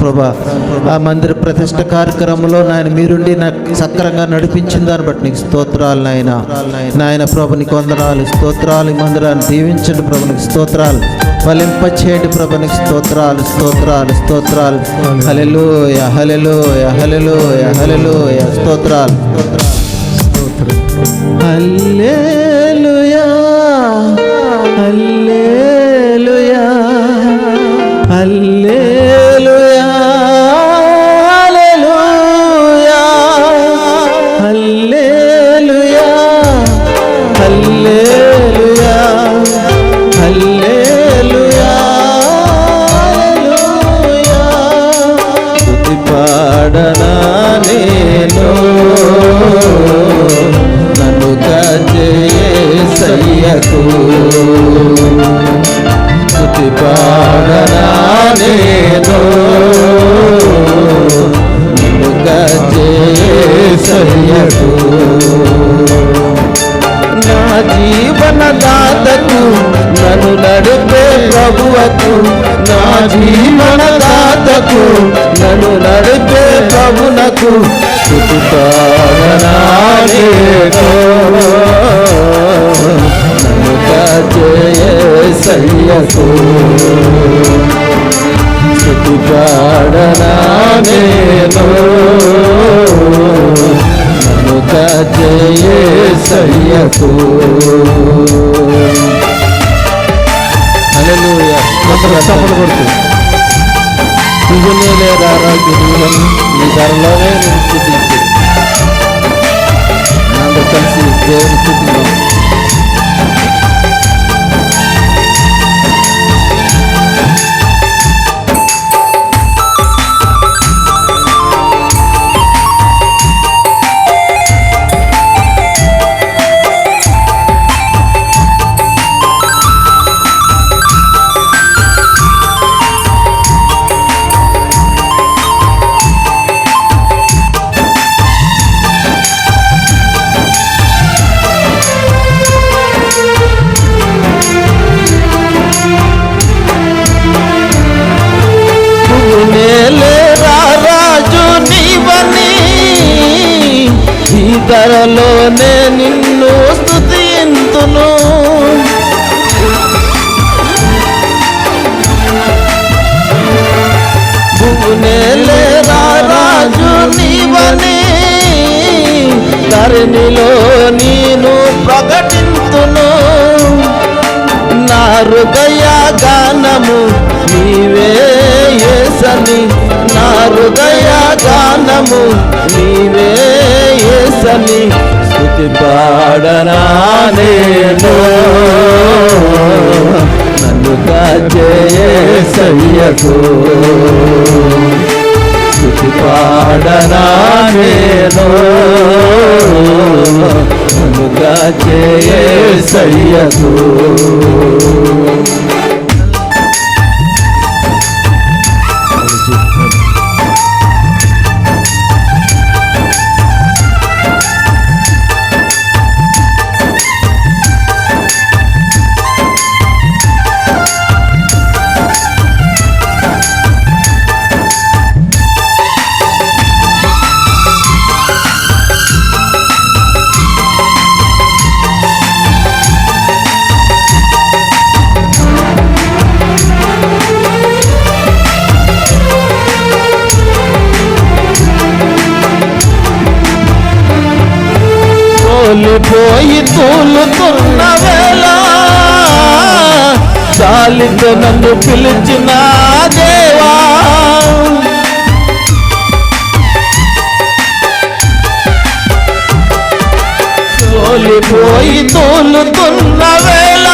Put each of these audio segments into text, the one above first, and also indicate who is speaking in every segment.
Speaker 1: ప్రభా. ఆ మందిర ప్రతిష్ట కార్యక్రమంలో నాయన మీరుండి నాకు సక్రంగా నడిపించిన దాన్ని బట్టి నీకు స్తోత్రాలు నాయన ప్రభు, నీకు వందనాలు, స్తోత్రాలు. ఈ మందిరాన్ని దీవించండి ప్రభు, నీకు స్తోత్రాలు. ఫలింపచేయండి ప్రభు, నీకు స్తోత్రాలు స్తోత్రాలు స్తోత్రాలు. హల్లెలూయా హల్లెలూయా హల్లెలూయా హల్లెలూయా. స్తోత్రాలు హల్లెలూయా హల్లెలూయా హల్లెలూయా హల్లెలూయా హల్లెలూయా హల్లెలూయా హల్లెలూయా. స్తుతి పాడనా నేను నన్ను కాచే యేసయ్యకు. స్తుతి పాడనా నేను నన్ను కాచే యేసయ్యకు. నా జీవన దాతకు నన్ను నడిపే ప్రభువకు. నా జీవన దాతకు నన్ను నడిపే ప్రభునకు. స్తుతి పాడనా నేను నన్ను కాచే యేసయ్యకు. స్తుతి పాడనా నేను నన్ను కాచే యేసయ్యకు. హల్లెలూయా. అందరూ చప్పట్లు కొడుతూ దిగునే రారాజుని నీ ధరలోనే నేను స్తుతించు. అందరూ కలిసి దేవుని స్తుతిద్దాం. ధరలోనే నిన్ను స్తుతింతును. భువనేలే రాజు నీవని ధరణిలో నేను ప్రకటింతును. నా హృదయ గానము నీవే యేసని. నా హృదయ గానము నీవే యేసని. స్తుతి పాడనా నేను నన్ను కాచే యేసయ్యకు. స్తుతి పాడనా నేను నన్ను కాచే యేసయ్యకు. పోయి తూలుతున్న వేళ జాలితో నన్ను పిలిచిన దేవా. పోయి తూలుతున్న వేళ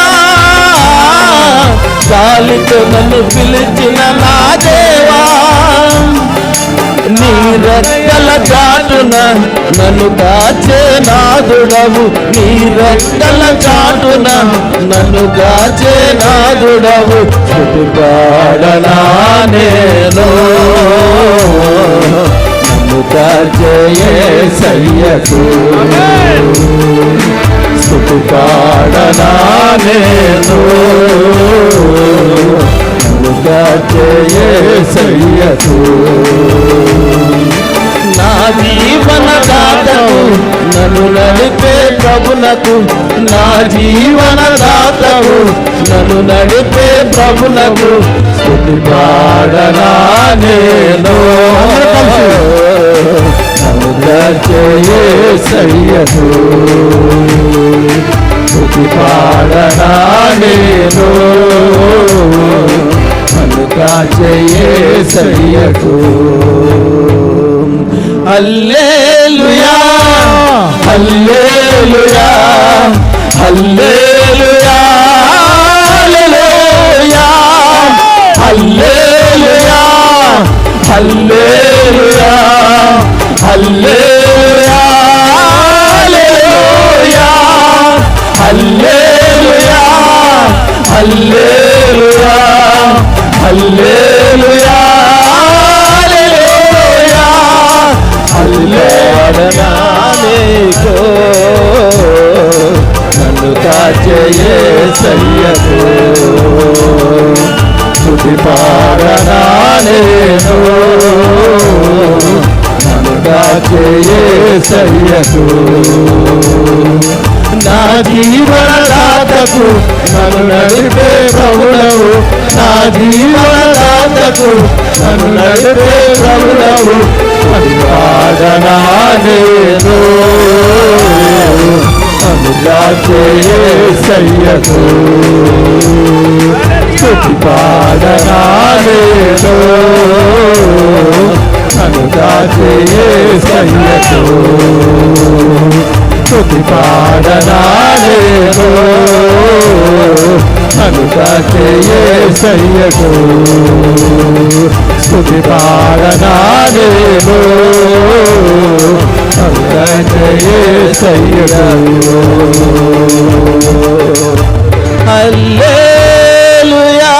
Speaker 1: జాలితో నన్ను పిలిచిన నా దేవా. నీ రెక్కల చాటున నన్ను కాచే నాదుడవు. నీ రెక్కల చాటున నన్ను కాచే నాదుడవు. స్తుతి పాడనా నేను నన్ను కాచే యేసయ్యకు. స్తుతి పాడనా నేను నన్ను
Speaker 2: కాచే యేసయ్యకు నా జీవన దాతకు నన్ను నడిపే ప్రభునకు నా జీవన దాతకు నన్ను నడిపే ప్రభునకు స్తుతి పాడనా నేను నన్ను కాచే యేసయ్యకు స్తుతి పాడనా నేను నన్ను కాచే యేసయ్యకు హల్లెలూయా హల్లెలూయా హల్లెలూయా హల్లెలూయా హల్లెలూయా హల్లెలూయా హల్లెలూయా హల్లెలూయా హల్లెలూయా హల్లెలూయా నీకు నన్ను కాచే యేసయ్యకు స్తుతి పాడనా నేను నన్ను కాచే యేసయ్యకు నా జీవన దాతకు నన్ను నడిపే ప్రభువు నా జీవన దాతకు నన్ను నడిపే ప్రభువు పాడనా నేను నన్ను కాచే యేసయ్యకు స్తుతి పాడనా నేను నన్ను కాచే యేసయ్యకు స్తుతి పాడనా నేను నన్ను కాచే యేసయ్యకు స్తుతి పాడనా నేను నన్ను కాచే యేసయ్యకు హల్లెలూయా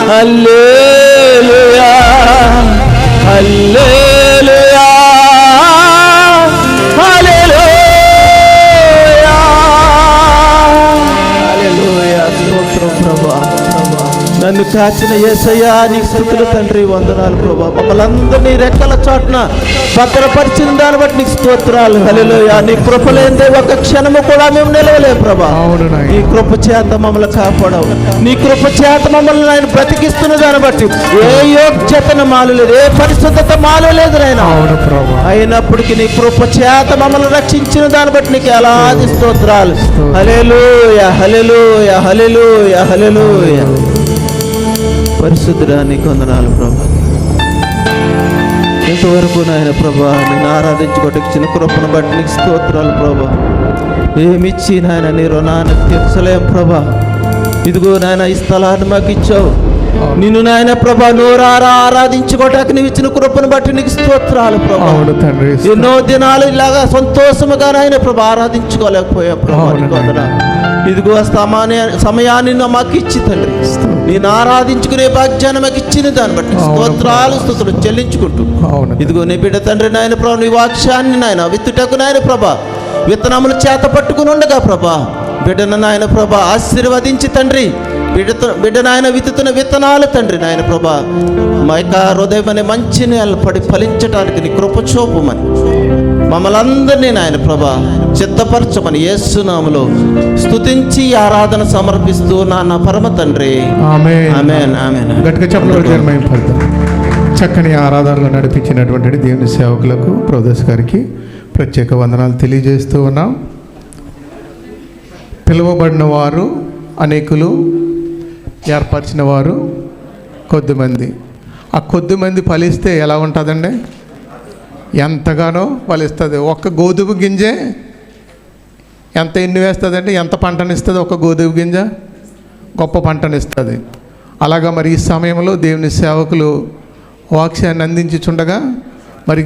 Speaker 2: హల్లెలూయా హల్లెలూయా
Speaker 1: నన్ను కాచిన యేసయ్యా నీకు స్తుతులు తండ్రి, వందనాలు ప్రభా. మమ్మల్ని అందరినీ రెక్కల చాటున భద్రపరిచిన దాన్ని బట్టి నీకు స్తోత్రాలు. హల్లెలూయా. నీ కృప లేనిదే ఒక క్షణము కూడా మేము నిలవలే ప్రభా. నీ కృప చేత మమ్మల్ని కాపాడవు, నీ కృప చేత మమ్మల్ని ఆయన బ్రతికిస్తున్న దాన్ని బట్టి ఏ యోగ్యతను మాలలేదు, ఏ పరిశుద్ధత మాలలేదు నాయన. అయినప్పటికీ నీ కృప చేత మమ్మల్ని రక్షించిన దాన్ని బట్టి నీకు ఎలాది స్తోత్రాలు. హల్లెలూయా హల్లెలూయా హల్లెలూయా హల్లెలూయా. పరిశుద్ధుడా నీకు వందనాలు ప్రభా. ఇంతవరకు నాయన ప్రభా నేను ఆరాధించుకోవడానికి ఇచ్చిన కృపను బట్టి నీకు స్తోత్రాలు ప్రభా. ఏమిచ్చి నాయన నీ రుణాన్ని తీర్చలేం ప్రభా. ఇదిగో నాయన ఈ స్థలాన్ని మాకు ఇచ్చావు. నిన్ను నాయన ప్రభా నోరారా ఆరాధించుకోవటానికి నీవు ఇచ్చిన కృపను బట్టి నీకు స్తోత్రాలు ప్రభా. ఎన్నో దినాలు ఇలాగా సంతోషముగా నాయన ప్రభా ఆరాధించుకోలేకపోయా ప్రభా. నీకు వందనాలు. ఇదిగో సమయాన్ని మాకు ఇచ్చి తండ్రి నేను ఆరాధించుకునే భాగ్యాన్ని మాకు ఇచ్చిన దాన్ని బట్టి స్తోత్రాలు స్తుతులు చెల్లించుకుంటూ ఇదిగో నీ బిడ్డ తండ్రి నాయన ప్రభా నీ వాక్యాన్ని నాయన విత్తుటకు నాయన ప్రభా విత్తనములు చేత పట్టుకుని ఉండగా ప్రభా బిడ్డను నాయన ప్రభా ఆశీర్వదించి తండ్రి బిడ్డ నాయన విత్తుతున్న విత్తనాలు తండ్రి నాయన ప్రభా మా యొక్క హృదయం అనే మంచి నేల పడి ఫలించడానికి నీ కృప చూపమని మమ్మల్ని అందరినీ నాయన ప్రభా సిద్ధపరచమని యేసునామములో స్తుతించి ఆరాధన సమర్పిస్తూ నా పరమ తండ్రి
Speaker 3: ఆమేన్
Speaker 1: ఆమేన్ ఆమేన్.
Speaker 3: గట్టిగా చెప్పండి. చక్కని ఆరాధనలో నడిపించినటువంటి దేవుని సేవకులకు ప్రొఫెసర్ గారికి ప్రత్యేక వందనాలు తెలియజేస్తూ ఉన్నాం. పిలువబడిన వారు అనేకులు, ఏర్పరిచిన వారు కొద్దిమంది. ఆ కొద్దిమంది ఫలిస్తే ఎలా ఉంటుందండి? ఎంతగానో ఫలిస్తుంది. ఒక్క గోధుమ గింజే ఎంత ఎన్ని వేస్తుందంటే ఎంత పంటనిస్తుంది? ఒక గోధుమ గింజ గొప్ప పంటనిస్తుంది. అలాగా మరి ఈ సమయంలో దేవుని సేవకులు వాక్యాన్ని అందించుచుండగా మరి